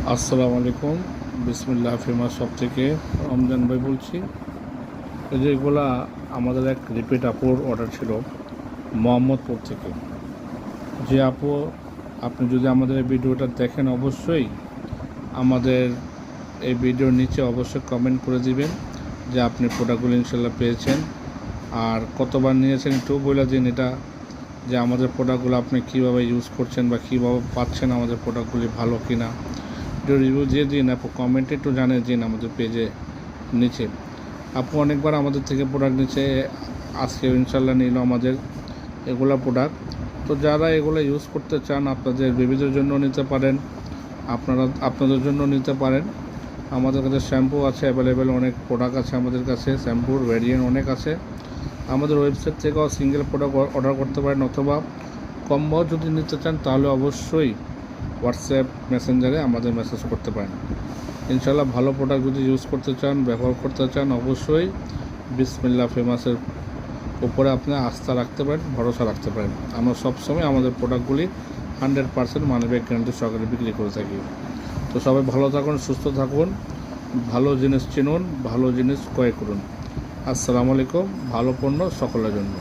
আসসালামু আলাইকুম। বিসমিল্লাহ ফেমাস শপ থেকে রমজান ভাই বলছি। এই যে এগুলা আমাদের এক রিপিট আপুর অর্ডার ছিল মোহাম্মদপুর থেকে। যে আপু, আপনি যদি আমাদের এই ভিডিওটা দেখেন অবশ্যই আমাদের এই ভিডিওর নিচে অবশ্যই কমেন্ট করে দিবেন যে আপনি প্রোডাক্টগুলো ইনশাল্লাহ পেয়েছেন আর কতবার নিয়েছেন একটু বলে দিন এটা, যে আমাদের প্রোডাক্টগুলো আপনি কীভাবে ইউজ করছেন বা কীভাবে পাচ্ছেন আমাদের প্রোডাক্টগুলি ভালো কি না। একটু রিভিউ দিয়ে দিন আপু, কমেন্টে একটু জানিয়ে দিন আমাদের পেজে নিচে। আপু অনেকবার আমাদের থেকে প্রোডাক্ট নিচ্ছে, আজকে ইনশাল্লাহ নিল আমাদের এগুলা প্রোডাক্ট। তো যারা এগুলো ইউজ করতে চান আপনাদের বেবিদের জন্য নিতে পারেন, আপনাদের জন্য নিতে পারেন। আমাদের কাছে শ্যাম্পু আছে অ্যাভেলেবেল, অনেক প্রোডাক্ট আছে আমাদের কাছে, শ্যাম্পুর ভ্যারিয়েন্ট অনেক আছে। আমাদের ওয়েবসাইট থেকেও সিঙ্গেল প্রোডাক্ট অর্ডার করতে পারেন, অথবা কম্বোও যদি নিতে চান তাহলে অবশ্যই হোয়াটসঅ্যাপ মেসেঞ্জারে আমাদের মেসেজ করতে পারেন। ইনশাল্লাহ ভালো প্রোডাক্ট যদি ইউজ করতে চান, ব্যবহার করতে চান, অবশ্যই বিসমিল্লাহ ফেমাসের উপরে আপনি আস্থা রাখতে পারেন, ভরসা রাখতে পারেন। আমরা সবসময় আমাদের প্রোডাক্টগুলি 100% মানিব্যাগ গ্যারান্টি সহকারে বিক্রি করে থাকি। তো সবাই ভালো থাকুন, সুস্থ থাকুন, ভালো জিনিস চিনুন, ভালো জিনিস ক্রয় করুন। আসসালামু আলাইকুম। ভালো পণ্য সকলের জন্য।